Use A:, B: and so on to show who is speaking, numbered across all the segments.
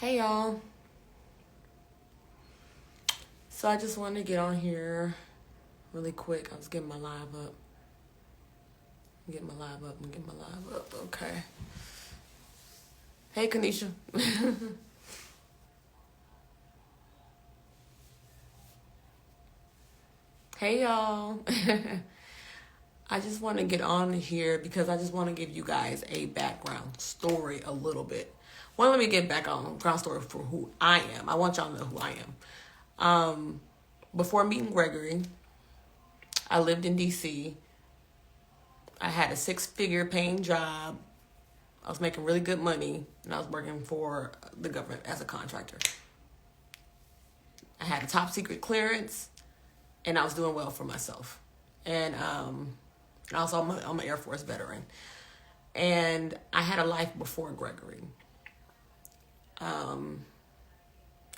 A: Hey y'all. So I just wanted to get on here really quick. I was getting my live up. Okay. Hey Kanisha. Hey y'all. I just want to get on here because I just want to give you guys a background story a little bit. Well, let me get back on background story for who I am. I want y'all to know who I am. Before meeting Gregory, I lived in DC. I had a 6-figure paying job. I was making really good money, and I was working for the government as a contractor. I had a top secret clearance, and I was doing well for myself. And also, I'm an Air Force veteran. And I had a life before Gregory.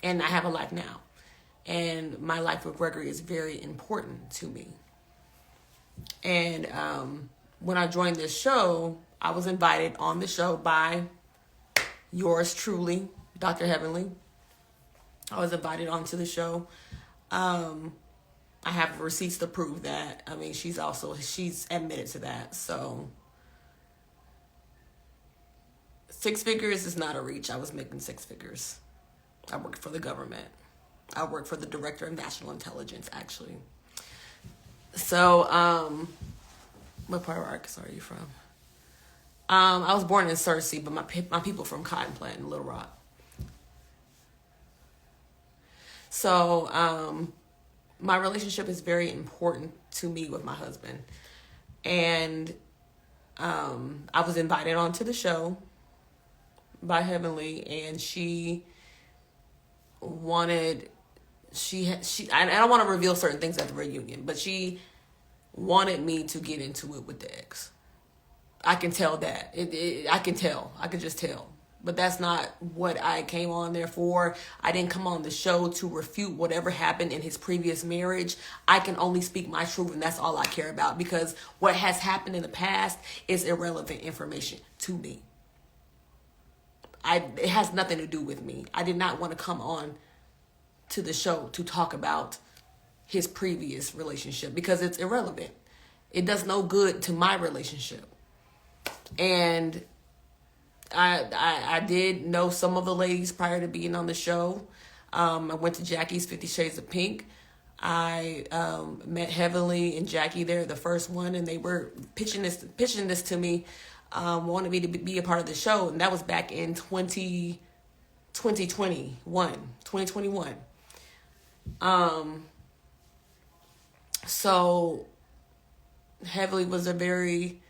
A: And I have a life now. And my life with Gregory is very important to me. And when I joined this show, I was invited on the show by yours truly, Dr. Heavenly. I was invited onto the show. I have receipts to prove that. I mean, she's admitted to that. So 6 figures is not a reach. I was making 6 figures. I worked for the government. I worked for the Director of National Intelligence, actually. So, what part of Arkansas are you from? I was born in Searcy, but my people from Cotton Plant in Little Rock. So, my relationship is very important to me with my husband. And I was invited onto the show by Heavenly, and she wanted, I don't want to reveal certain things at the reunion, but she wanted me to get into it with the ex. I can tell that. I can tell. I can just tell. But that's not what I came on there for. I didn't come on the show to refute whatever happened in his previous marriage. I can only speak my truth, and that's all I care about, because what has happened in the past is irrelevant information to me. It has nothing to do with me. I did not want to come on to the show to talk about his previous relationship because it's irrelevant. It does no good to my relationship. And I did know some of the ladies prior to being on the show. I went to Jackie's 50 Shades of Pink. I met Heavenly and Jackie there, the first one, and they were pitching this to me, wanted me to be a part of the show, and that was back in 2021. So Heavenly was very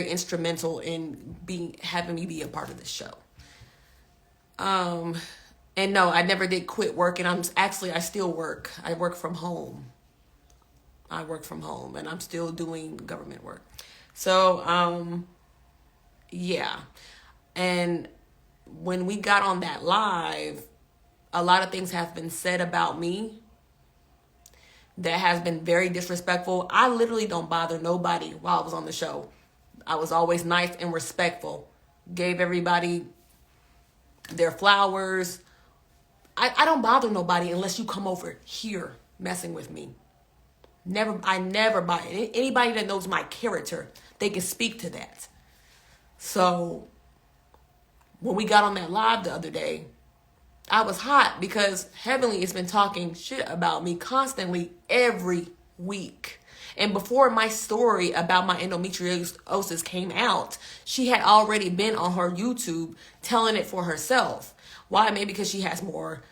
A: instrumental in having me be a part of the show. And no, I never did quit working. I still work. I work from home. And I'm still doing government work. So, yeah. And when we got on that live, a lot of things have been said about me that has been very disrespectful. I literally don't bother nobody while I was on the show. I was always nice and respectful. Gave everybody their flowers. I don't bother nobody unless you come over here messing with me. I never bother. Anybody that knows my character, they can speak to that. So when we got on that live the other day, I was hot because Heavenly has been talking shit about me constantly every week. And before my story about my endometriosis came out, she had already been on her YouTube telling it for herself. Why? Maybe because she has more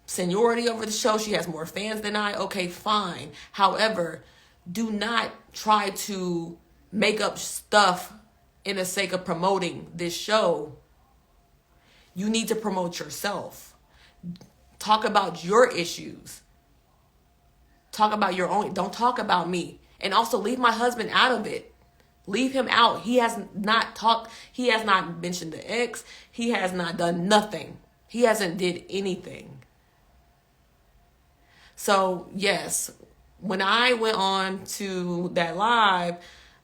A: seniority over the show. She has more fans than I. Okay, fine. However, do not try to make up stuff in the sake of promoting this show. You need to promote yourself. Talk about your issues. Talk about your own. Don't talk about me. And also leave my husband out of it. Leave him out. He has not talked. He has not mentioned the ex. He has not done nothing. He hasn't did anything. So yes, when I went on to that live,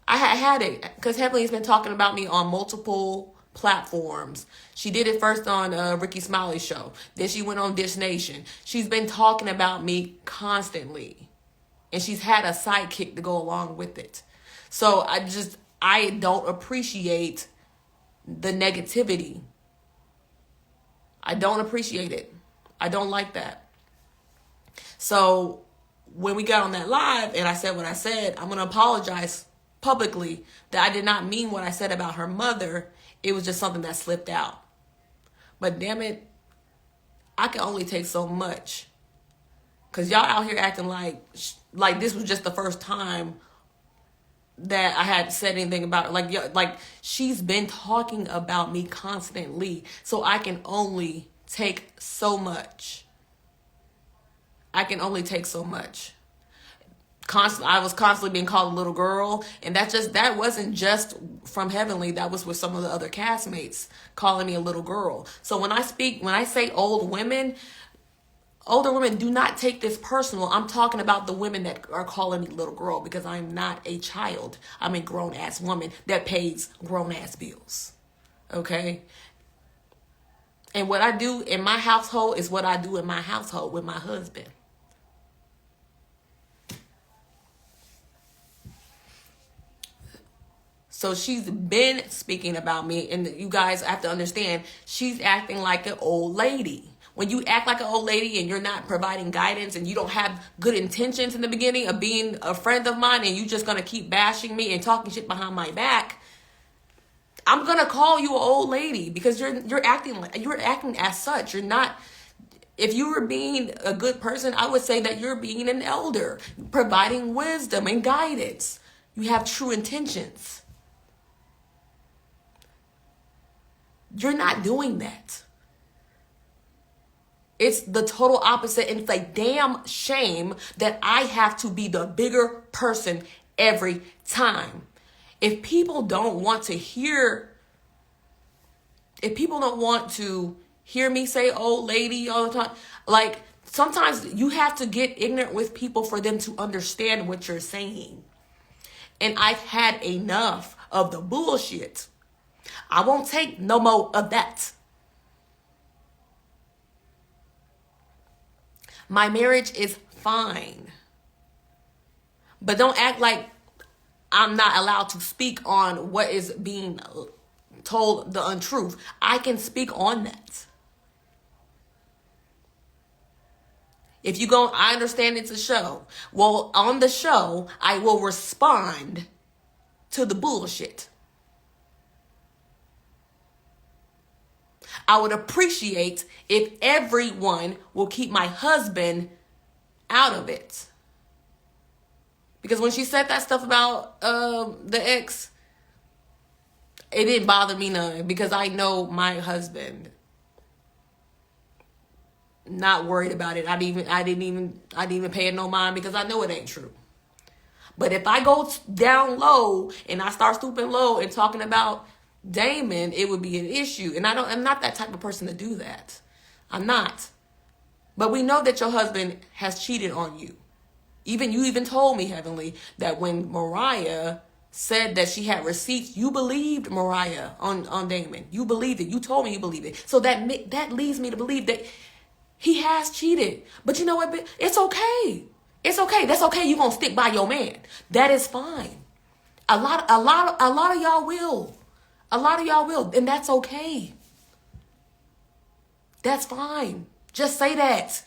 A: I had it because Heavenly has been talking about me on multiple platforms. She did it first on Ricky Smiley's show. Then she went on Dish Nation. She's been talking about me constantly. And she's had a sidekick to go along with it. So I don't appreciate the negativity. I don't appreciate it. I don't like that. So when we got on that live and I said what I said, I'm going to apologize publicly that I did not mean what I said about her mother. It was just something that slipped out. But damn it, I can only take so much. Because y'all out here acting like this was just the first time that I had said anything about it. Like she's been talking about me constantly. So I can only take so much. I can only take so much. I was constantly being called a little girl, and that wasn't just from Heavenly. That was with some of the other castmates calling me a little girl. So when I say older women, do not take this personal. I'm talking about the women that are calling me little girl, because I'm not a child. I'm a grown ass woman that pays grown ass bills. Okay? And what I do in my household is what I do in my household with my husband. So she's been speaking about me, and you guys have to understand, she's acting like an old lady. When you act like an old lady and you're not providing guidance and you don't have good intentions in the beginning of being a friend of mine, and you just going to keep bashing me and talking shit behind my back, I'm going to call you an old lady, because you're acting as such. You're not. If you were being a good person, I would say that you're being an elder, providing wisdom and guidance. You have true intentions. You're not doing that. It's the total opposite. And it's a damn shame that I have to be the bigger person every time. If people don't want to hear me say old lady all the time, like sometimes you have to get ignorant with people for them to understand what you're saying. And I've had enough of the bullshit. I won't take no more of that. My marriage is fine. But don't act like I'm not allowed to speak on what is being told, the untruth. I can speak on that. If you go, I understand it's a show. Well, on the show, I will respond to the bullshit. I would appreciate if everyone will keep my husband out of it. Because when she said that stuff about the ex, it didn't bother me none, because I know my husband. Not worried about it. I didn't even pay it no mind, because I know it ain't true. But if I go down low and I start stooping low and talking about Damon, it would be an issue. And I'm not that type of person to do that. I'm not. But we know that your husband has cheated on you. You even told me, Heavenly, that when Mariah said that she had receipts, you believed Mariah on Damon. You believed it. You told me you believed it. So that leads me to believe that he has cheated. But you know what? It's okay. It's okay. That's okay. You're going to stick by your man. That is fine. A lot of y'all will. A lot of y'all will. And that's okay. That's fine. Just say that.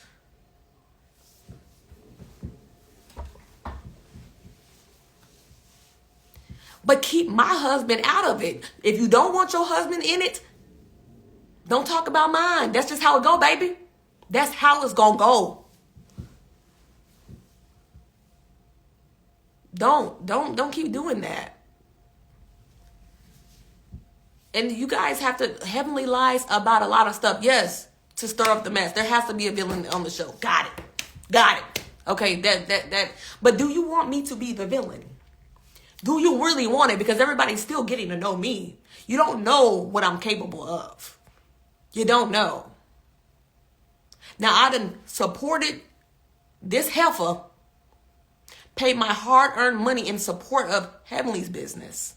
A: But keep my husband out of it. If you don't want your husband in it, don't talk about mine. That's just how it go, baby. That's how it's gonna go. Don't keep doing that. And you guys have to Heavenly lies about a lot of stuff. Yes, to stir up the mess. There has to be a villain on the show. Got it. Okay, that. But do you want me to be the villain? Do you really want it? Because everybody's still getting to know me. You don't know what I'm capable of. You don't know. Now, I done supported this heifer, paid my hard-earned money in support of Heavenly's business.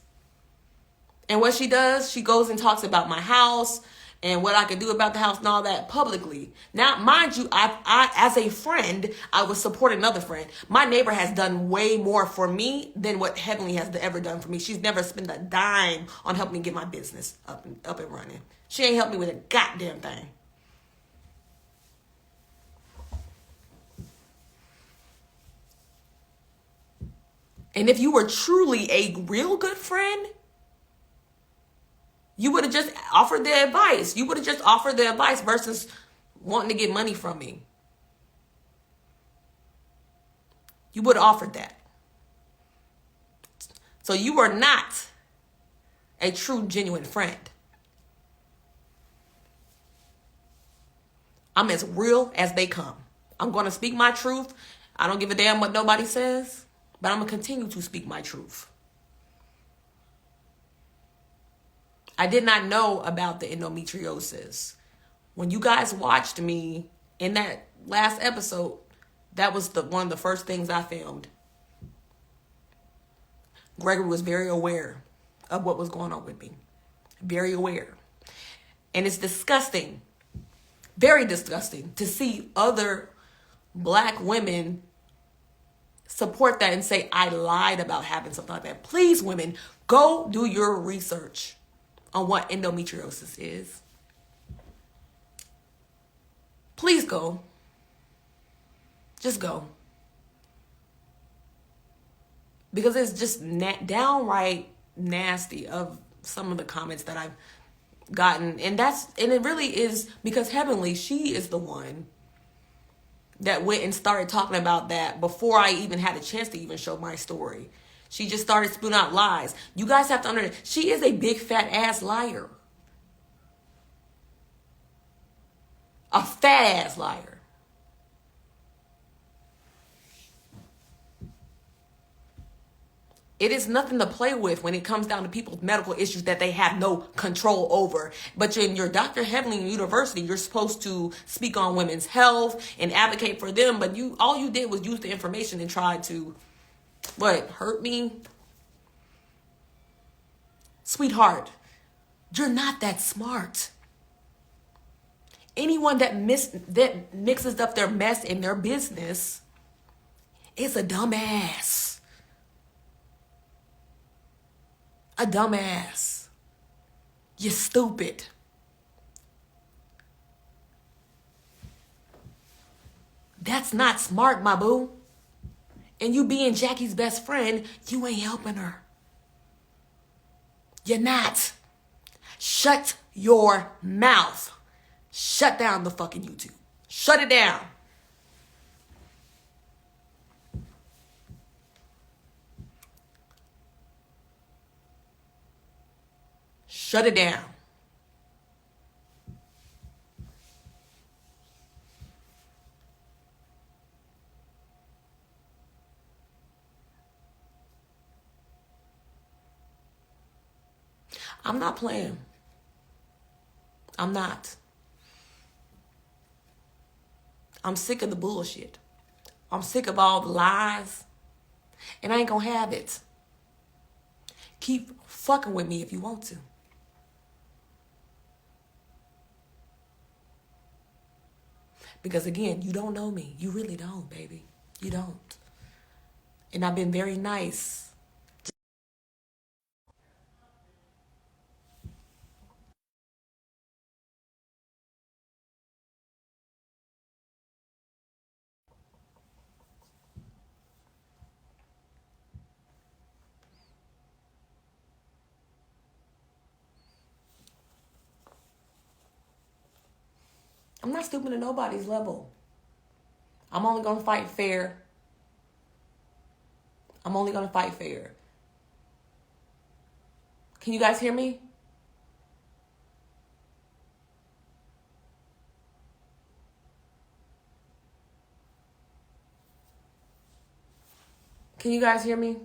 A: And what she does, she goes and talks about my house and what I could do about the house and all that publicly. Now, mind you, I as a friend, I would support another friend. My neighbor has done way more for me than what Heavenly has ever done for me. She's never spent a dime on helping me get my business up and running. She ain't helped me with a goddamn thing. And if you were truly a real good friend, you would have just offered the advice. You would have just offered the advice versus wanting to get money from me. You would have offered that. So you are not a true, genuine friend. I'm as real as they come. I'm going to speak my truth. I don't give a damn what nobody says, but I'm going to continue to speak my truth. I did not know about the endometriosis. When you guys watched me in that last episode, that was one of the first things I filmed. Gregory was very aware of what was going on with me. Very aware. And it's disgusting, very disgusting, to see other Black women support that and say, I lied about having something like that. Please, women, go do your research on what endometriosis is. Please go. Just go. Because it's just downright nasty of some of the comments that I've gotten. And it really is because Heavenly, she is the one that went and started talking about that before I even had a chance to even show my story. She just started spewing out lies. You guys have to understand, she is a big fat ass liar. A fat ass liar. It is nothing to play with when it comes down to people's medical issues that they have no control over. But in your Dr. Heavenly University, you're supposed to speak on women's health and advocate for them. But all you did was use the information and try to, hurt me? Sweetheart, you're not that smart. Anyone that mixes up their mess in their business is a dumbass. A dumbass. You're stupid. That's not smart, my boo. And you being Jackie's best friend, you ain't helping her. You're not. Shut your mouth. Shut down the fucking YouTube. Shut it down. Shut it down. I'm not playing. I'm not. I'm sick of the bullshit. I'm sick of all the lies. And I ain't gonna have it. Keep fucking with me if you want to. Because again, you don't know me. You really don't, baby. You don't. And I've been very nice. I'm not stooping to nobody's level. I'm only going to fight fair. I'm only going to fight fair. Can you guys hear me? Can you guys hear me?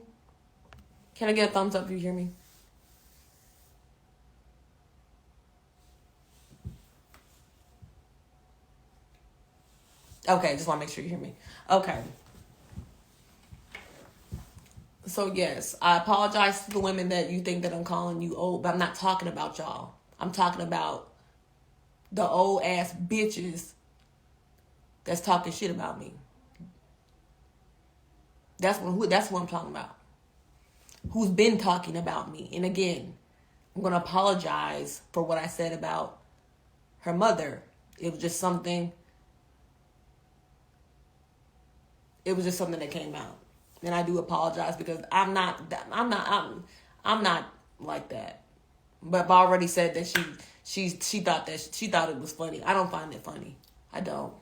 A: Can I get a thumbs up if you hear me? Okay, just want to make sure you hear me. Okay. So yes, I apologize to the women that you think that I'm calling you old, but I'm not talking about y'all. I'm talking about the old ass bitches that's talking shit about me. That's what I'm talking about. Who's been talking about me. And again, I'm going to apologize for what I said about her mother. It was just something that came out. And I do apologize because I'm not like that. But I've already said that she thought it was funny. I don't find it funny. I don't.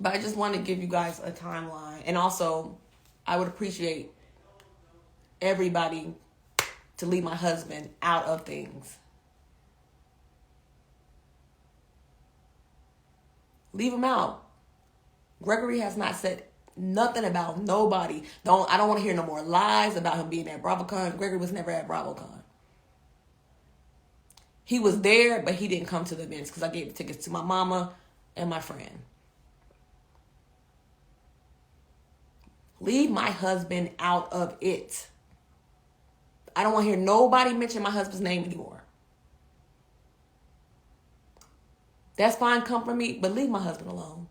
A: But I just want to give you guys a timeline. And also, I would appreciate everybody to leave my husband out of things. Leave him out. Gregory has not said nothing about nobody. I don't want to hear no more lies about him being at BravoCon. Gregory was never at BravoCon. He was there, but he didn't come to the events because I gave the tickets to my mama and my friend. Leave my husband out of it. I don't want to hear nobody mention my husband's name anymore. That's fine, come for me, but leave my husband alone.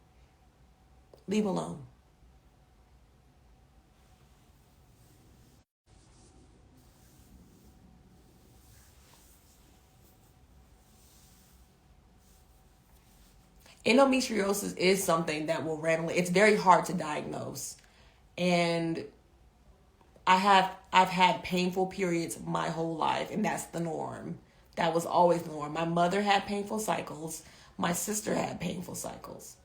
A: Leave him alone. Endometriosis is something that will randomly, it's very hard to diagnose. And I've had painful periods my whole life, and that's the norm. That was always the norm. My mother had painful cycles. My sister had painful cycles.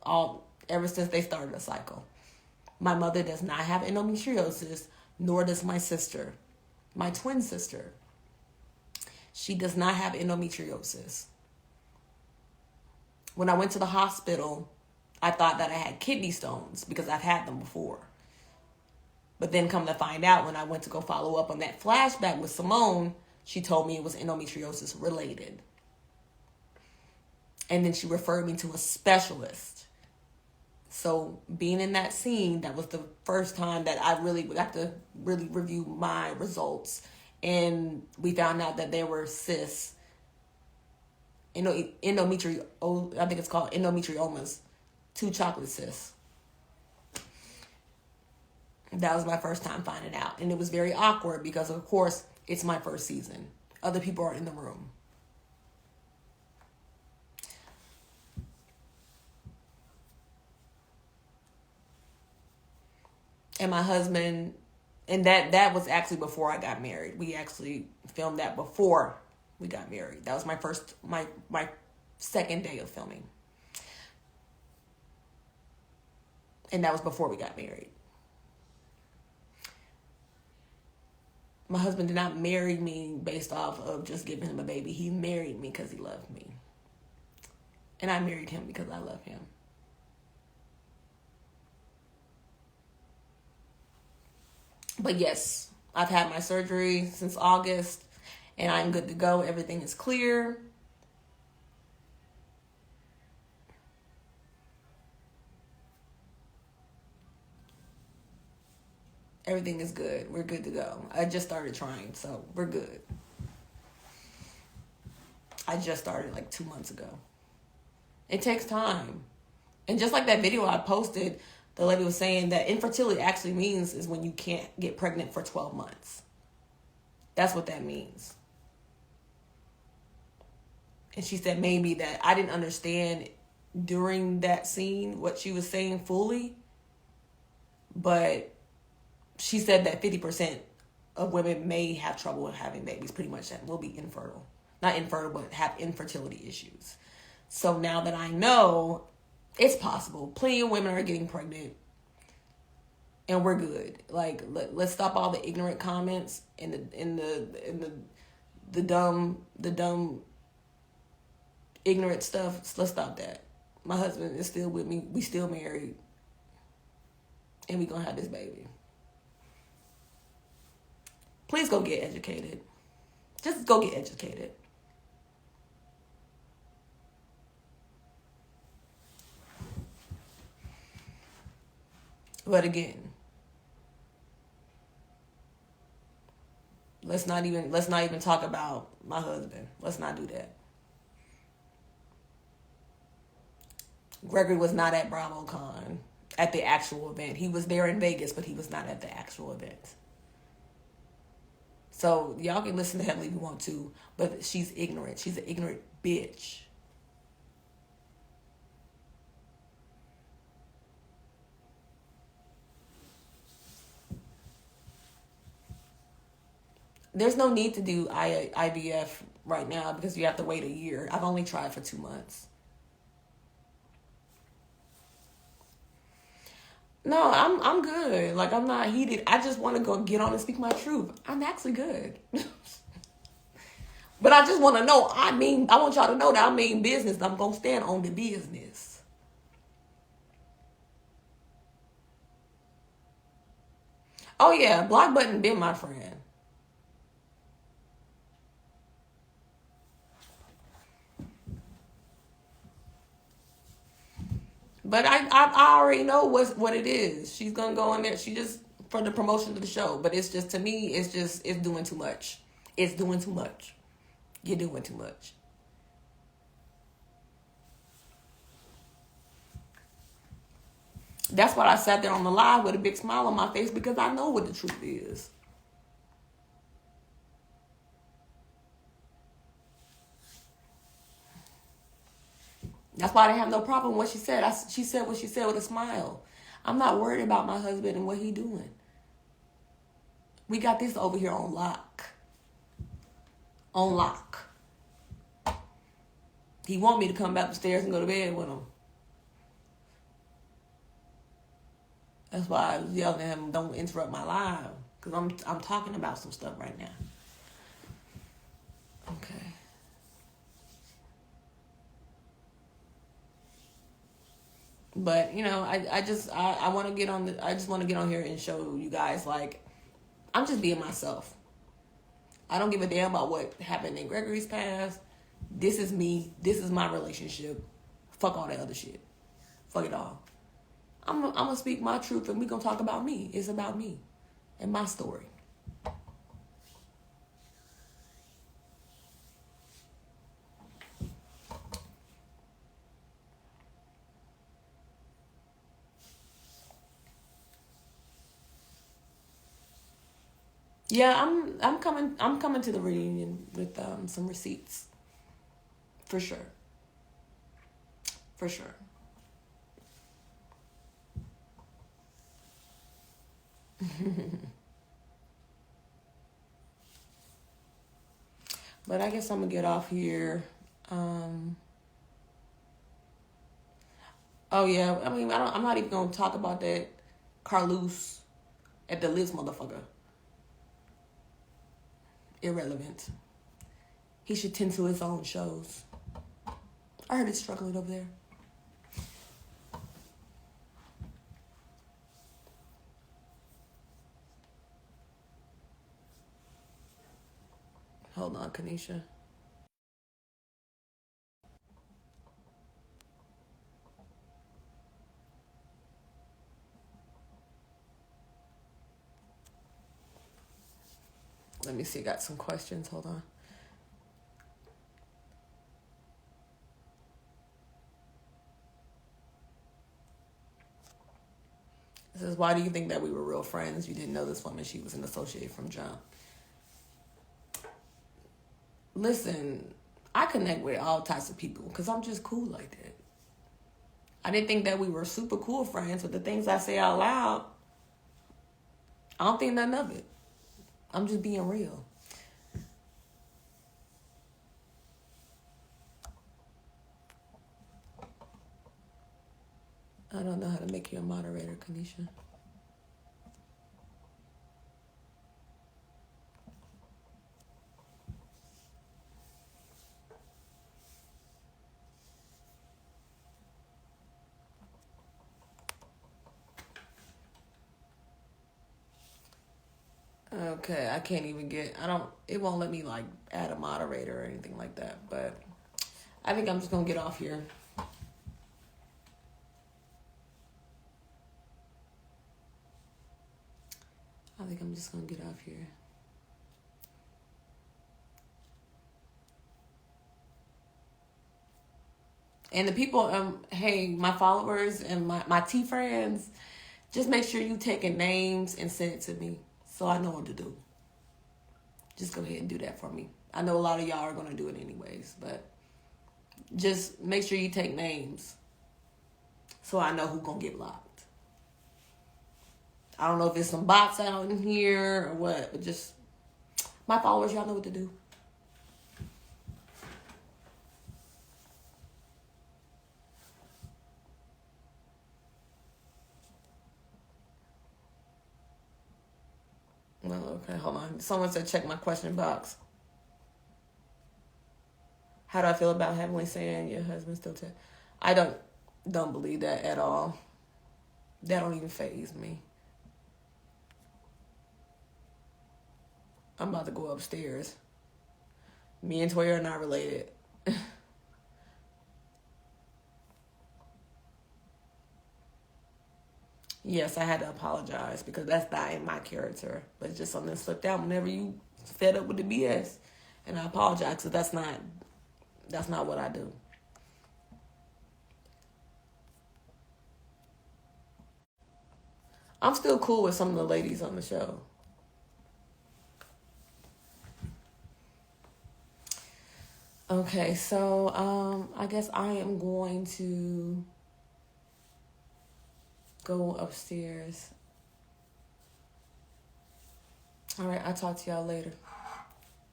A: Ever since they started a cycle. My mother does not have endometriosis, nor does my sister. My twin sister. She does not have endometriosis. When I went to the hospital, I thought that I had kidney stones because I've had them before. But then come to find out, when I went to go follow up on that flashback with Simone, she told me it was endometriosis related. And then she referred me to a specialist. So being in that scene, that was the first time that I really got to really review my results. And we found out that there were cysts. I think it's called endometriomas. 2 chocolate cysts. That was my first time finding out. And it was very awkward because, of course, it's my first season. Other people are in the room. And my husband, and that was actually before I got married. We actually filmed that before we got married. That was my second day of filming. And that was before we got married. My husband did not marry me based off of just giving him a baby. He married me because he loved me. And I married him because I love him. But yes, I've had my surgery since August, and I'm good to go. Everything is clear. Everything is good. We're good to go. I just started trying, so we're good. I just started like 2 months ago. It takes time. And just like that video I posted, the lady was saying that infertility actually means is when you can't get pregnant for 12 months. That's what that means. And she said maybe that I didn't understand during that scene what she was saying fully. But she said that 50% of women may have trouble with having babies, pretty much that will be infertile. Not infertile, but have infertility issues. So now that I know, it's possible. Plenty of women are getting pregnant. And we're good. Like, let's stop all the ignorant comments and the dumb ignorant stuff. Let's stop that. My husband is still with me. We still married. And we gonna have this baby. Please go get educated. Just go get educated. But again, let's not even talk about my husband. Let's not do that. Gregory was not at BravoCon at the actual event. He was there in Vegas, but he was not at the actual event. So y'all can listen to Heavenly if you want to, but she's ignorant. She's an ignorant bitch. There's no need to do IVF right now because you have to wait a year. I've only tried for 2 months. No, I'm good. Like, I'm not heated. I just want to go get on and speak my truth. I'm actually good. But I just want to know, I want y'all to know that I mean business. I'm going to stand on the business. Oh, yeah. Block button been my friend. But I already know what it is. She's going to go in there. She just, for the promotion of the show. But it's just, to me, it's doing too much. It's doing too much. You're doing too much. That's why I sat there on the live with a big smile on my face, because I know what the truth is. That's why I didn't have no problem with what she said. She said what she said with a smile. I'm not worried about my husband and what he doing. We got this over here on lock. On lock. He want me to come back upstairs and go to bed with him. That's why I was yelling at him, don't interrupt my live. Because I'm talking about some stuff right now. Okay. But, I just want to get on I just want to get on here and show you guys, like, I'm just being myself. I don't give a damn about what happened in Gregory's past. This is me. This is my relationship. Fuck all that other shit. Fuck it all. I'm going to speak my truth, and we're going to talk about me. It's about me and my story. Yeah, I'm coming to the reunion with some receipts. For sure. For sure. But I guess I'm gonna get off here. Oh yeah, I'm not even gonna talk about that Carlos at the Liz motherfucker. Irrelevant. He should tend to his own shows. I heard it's struggling over there. Hold on, Kanisha. Let me see. I got some questions. Hold on. This is, why do you think that we were real friends? You didn't know this woman. She was an associate from jump. Listen, I connect with all types of people because I'm just cool like that. I didn't think that we were super cool friends, but the things I say out loud, I don't think nothing of it. I'm just being real. I don't know how to make you a moderator, Kanisha. Okay, I can't even it won't let me like add a moderator or anything like that, but I think I'm just gonna get off here. I think I'm just gonna get off here. And the people, hey, my followers and my T friends, just make sure you taking names and send it to me so I know what to do. Just go ahead and do that for me. I know a lot of y'all are going to do it anyways, but just make sure you take names so I know who's going to get blocked. I don't know if it's some bots out in here or what, but just my followers, y'all know what to do. Well, okay, hold on. Someone said check my question box. How do I feel about Heavenly saying your husband still I don't believe that at all. That don't even faze me. I'm about to go upstairs. Me and Toya are not related. Yes, I had to apologize because that's not in my character. But it's just something that slipped out whenever you fed up with the BS. And I apologize because that's not what I do. I'm still cool with some of the ladies on the show. Okay, so I guess I am going to go upstairs. All right, I'll talk to y'all later.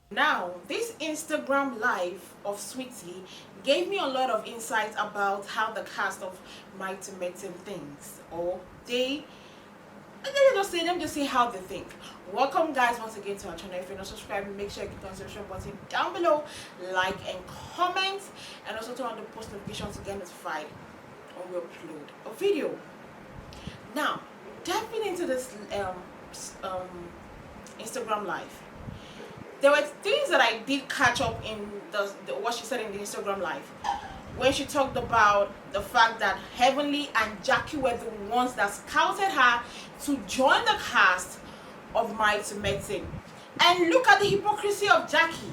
B: Now, this Instagram live of Sweetie gave me a lot of insights about how the cast of Mighty Meeting thinks, or let me just say how they think. Welcome guys once again to our channel. If you're not subscribed, make sure you click on the subscribe button down below, like and comment, and also turn on the post notifications to get notified when we upload a video. Now, diving into this Instagram live, there were things that I did catch up in what she said in the Instagram live, when she talked about the fact that Heavenly and Jackie were the ones that scouted her to join the cast of Mighty Meeting. And look at the hypocrisy of Jackie.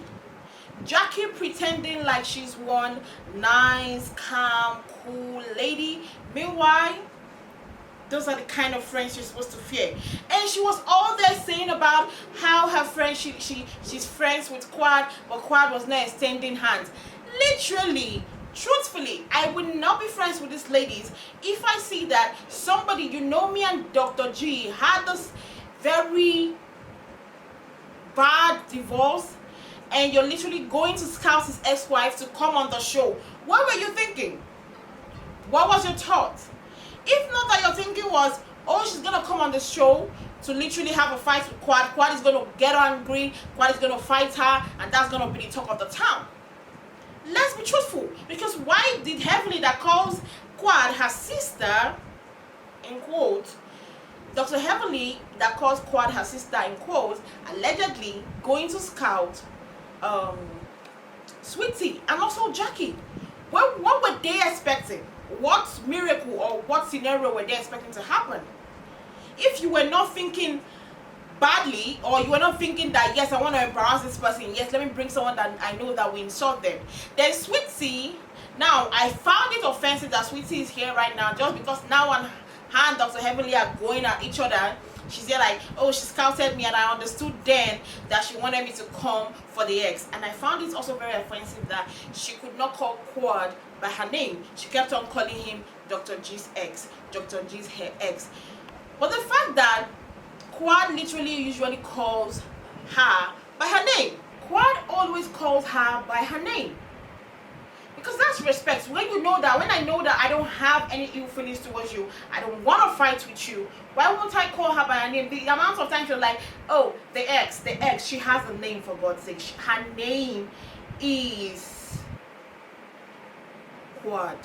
B: Jackie pretending like she's one nice, calm, cool lady. Meanwhile, those are the kind of friends you're supposed to fear. And she was all there saying about how her friend, she's friends with Quad, but Quad was not extending hands. Literally, truthfully, I would not be friends with these ladies if I see that somebody, you know, me and Dr. G had this very bad divorce, and you're literally going to scout his ex-wife to come on the show. What were you thinking? What was your thought? If not that your thinking was, oh, she's gonna come on the show to literally have a fight with Quad, Quad is gonna get angry, Quad is gonna fight her, and that's gonna be the talk of the town. Let's be truthful, because why did Heavenly, that calls Quad her sister, in quotes, Dr. Heavenly, that calls Quad her sister, in quotes, allegedly going to scout Sweetie and also Jackie? What were they expecting? What miracle or what scenario were they expecting to happen? If you were not thinking badly, or you were not thinking that, yes, I want to embarrass this person, yes, let me bring someone that I know that we insult them, then Sweetie, now I found it offensive that Sweetie is here right now, just because now her and Dr. Heavenly are going at each other. She's there like, oh, she scouted me, and I understood then that she wanted me to come for the ex. And I found it also very offensive that she could not call Quad by her name. She kept on calling him Dr. G's ex, Dr. G's ex. But the fact that Quad literally usually calls her by her name. Quad always calls her by her name, because that's respect. When you know that, when I know that I don't have any ill feelings towards you, I don't want to fight with you, why won't I call her by her name? The amount of times you're like, oh, the ex, she has a name, for God's sake. Her name is Quad,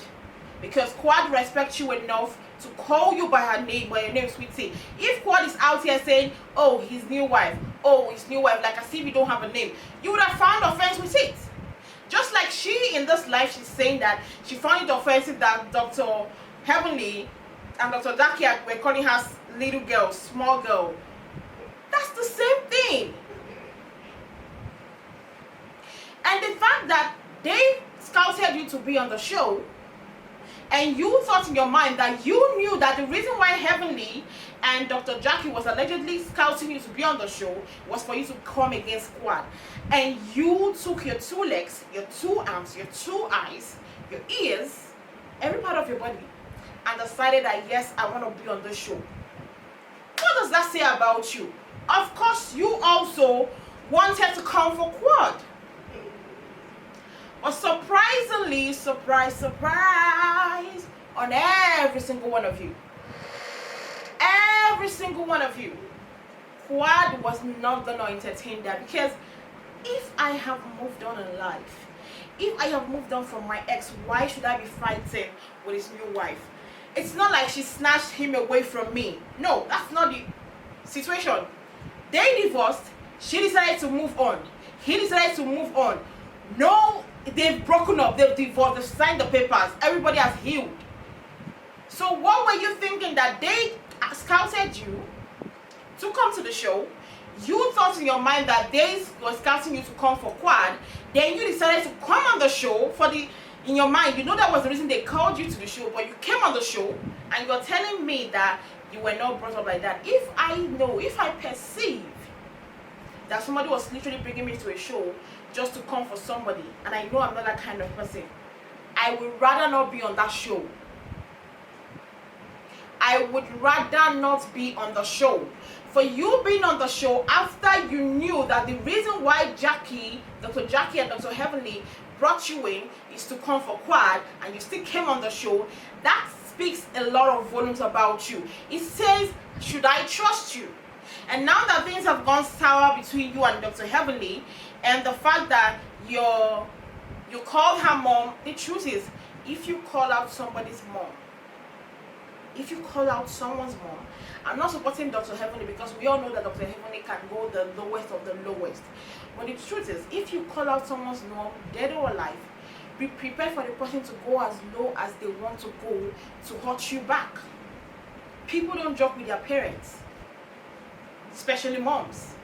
B: because Quad respects you enough to call you by her name, by your name, Sweetie. If Quad is out here saying, oh, his new wife, like as if you don't have a name, you would have found offense with it. Just like she, in this life, she's saying that she found it offensive that Dr. Heavenly and Dr. Jackie were calling her little girl, small girl. the same thing. And the fact that they scouted you to be on the show, and you thought in your mind that you knew that the reason why Heavenly and Dr. Jackie was allegedly scouting you to be on the show was for you to come against Quad. And you took your 2 legs, your 2 arms, your 2 eyes, your ears, every part of your body, and decided that yes, I want to be on the show. What does that say about you? Of course, you also wanted to come for Quad. But surprisingly, surprise, surprise, on every single one of you, Quad was not going to entertain that. Because if I have moved on in life, if I have moved on from my ex, why should I be fighting with his new wife? It's not like she snatched him away from me. No, that's not the situation. They divorced. She decided to move on. He decided to move on. No, they've broken up. They've divorced. They've signed the papers. Everybody has healed. So what were you thinking, that they scouted you to come to the show? You thought in your mind that they were scouting you to come for Quad. Then you decided to come on the show in your mind, you know that was the reason they called you to the show, but you came on the show and you're telling me that you were not brought up like that. If I perceive that somebody was literally bringing me to a show just to come for somebody, and I know I'm not that kind of person, I would rather not be on that show. I would rather not be on the show. For you being on the show after you knew that the reason why Dr. Jackie and Dr. Heavenly brought you in is to come for Quad, and you still came on the show, that speaks a lot of volumes about you. It says, should I trust you? And now that things have gone sour between you and Dr. Heavenly, and the fact that you called her mom, the truth is, if you call out somebody's mom, if you call out someone's mom, I'm not supporting Dr. Heavenly, because we all know that Dr. Heavenly can go the lowest of the lowest. But the truth is, if you call out someone's mom, dead or alive, be prepared for the person to go as low as they want to go to hurt you back. People don't joke with their parents, especially moms.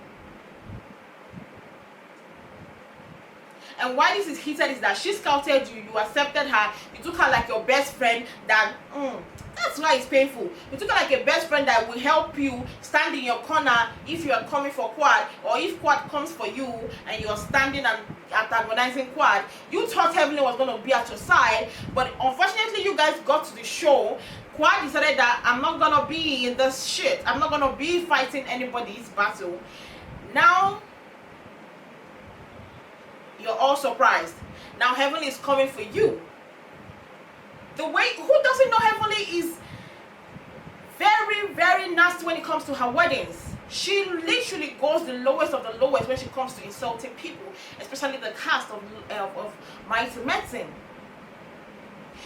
B: And why this is heated is that she scouted you, you accepted her, you took her like your best friend, that's why it's painful. You took her like a best friend that will help you stand in your corner if you are coming for Quad, or if Quad comes for you and you are standing and antagonizing Quad. You thought Heavenly was going to be at your side, but unfortunately you guys got to the show. Quad decided that I'm not going to be in this shit. I'm not going to be fighting anybody's battle. Now, you're all surprised. Now Heavenly is coming for you. Who doesn't know Heavenly is very, very nasty when it comes to her weddings. She literally goes the lowest of the lowest when she comes to insulting people, especially the cast of Mighty Medicine.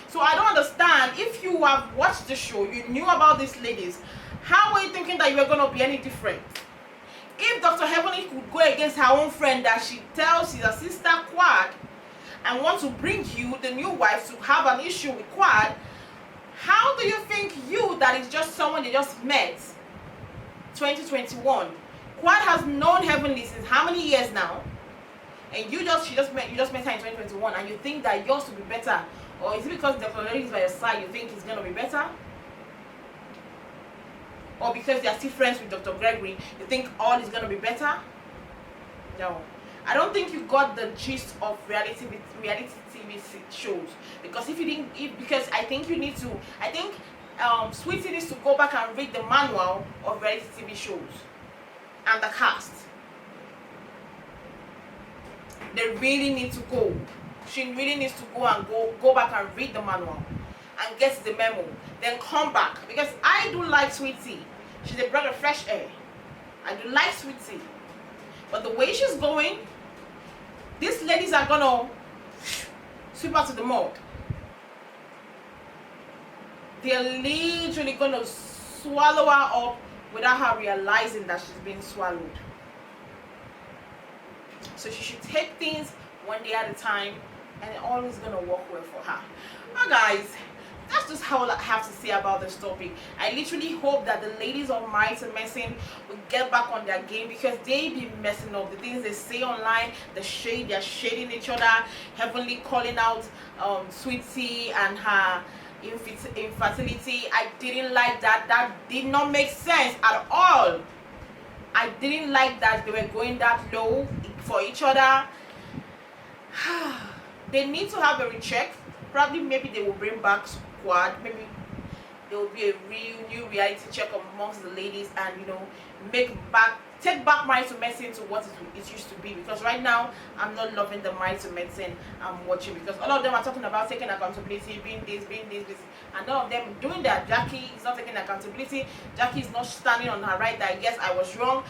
B: So I don't understand, if you have watched the show, you knew about these ladies, how are you thinking that you are going to be any different? If Dr. Heavenly could go against her own friend that she tells is her sister Quad, and want to bring you, the new wife, to have an issue with Quad, how do you think you, that is just someone they just met, 2021, Quad has known Heavenly since how many years now? And you just met her in 2021, and you think that yours will be better? Or is it because Dr. Lady is by your side, you think it's going to be better? Or because they are still friends with Dr. Gregory, you think all is going to be better? No. I don't think you got the gist of reality TV shows, because I think you need to. I think Sweetie needs to go back and read the manual of reality TV shows and the cast. They really need to go. She really needs to go back and read the manual and get the memo. Then come back, because I do like Sweetie. She's a breath of fresh air. I do like Sweetie, but the way she's going, these ladies are gonna sweep her to the mud. They're literally gonna swallow her up without her realizing that she's being swallowed. So she should take things one day at a time, and it always gonna work well for her. Now guys, that's just how I have to say about this topic. I literally hope that the ladies of Married to Medicine will get back on their game, because they be messing up. The things they say online, the shade, they're shading each other. Heavenly calling out Sweetie and her infertility. I didn't like that. That did not make sense at all. I didn't like that they were going that low for each other. They need to have a recheck. Probably maybe they will bring back squad. Maybe there will be a real new reality check amongst the ladies, and take back Married to Medicine to what it used to be. Because right now I'm not loving the Married to Medicine I'm watching, because all of them are talking about taking accountability, being this, and none of them doing that. Jackie is not taking accountability. Jackie is not standing on her right that yes, I was wrong.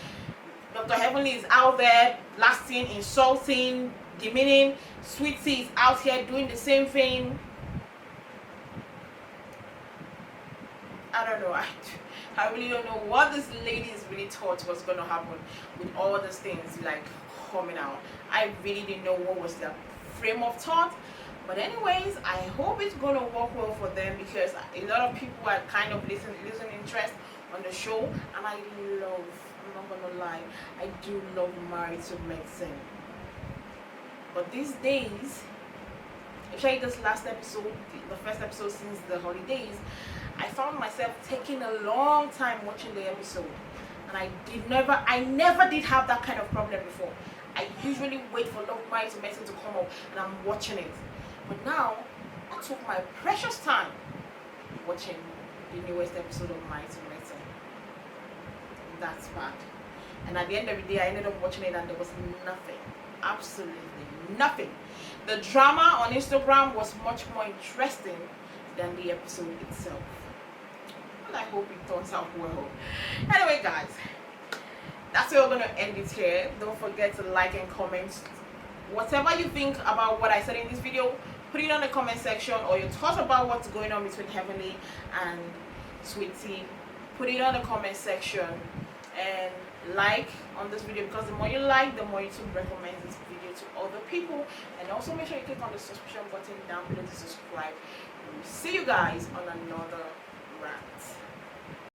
B: Dr. Heavenly is out there blasting, insulting, demeaning. Sweetie is out here doing the same thing. I don't know. I really don't know what this ladies really thought was going to happen with all these things like coming out. I really didn't know what was their frame of thought. But anyways, I hope it's going to work well for them, because a lot of people are kind of losing interest on the show. And I'm not going to lie, I do love Married to Medicine. But these days, especially this last episode, the first episode since the holidays, I found myself taking a long time watching the episode, and I never did have that kind of problem before. I usually wait for Love Married to Medicine to come up and I'm watching it, but now I took my precious time watching the newest episode of Married to Medicine. That's bad. And at the end of the day, I ended up watching it and there was nothing, absolutely nothing. The drama on Instagram was much more interesting than the episode itself. Well, I hope it turns out well. Anyway, guys, that's where we're going to end it here. Don't forget to like and comment whatever you think about what I said in this video. Put it on the comment section, or your thoughts about what's going on between Heavenly and Sweetie. Put it on the comment section and like on this video, because the more you like, the more YouTube recommends this video to other people. And also make sure you click on the subscription button down below to subscribe. We'll see you guys on another rant.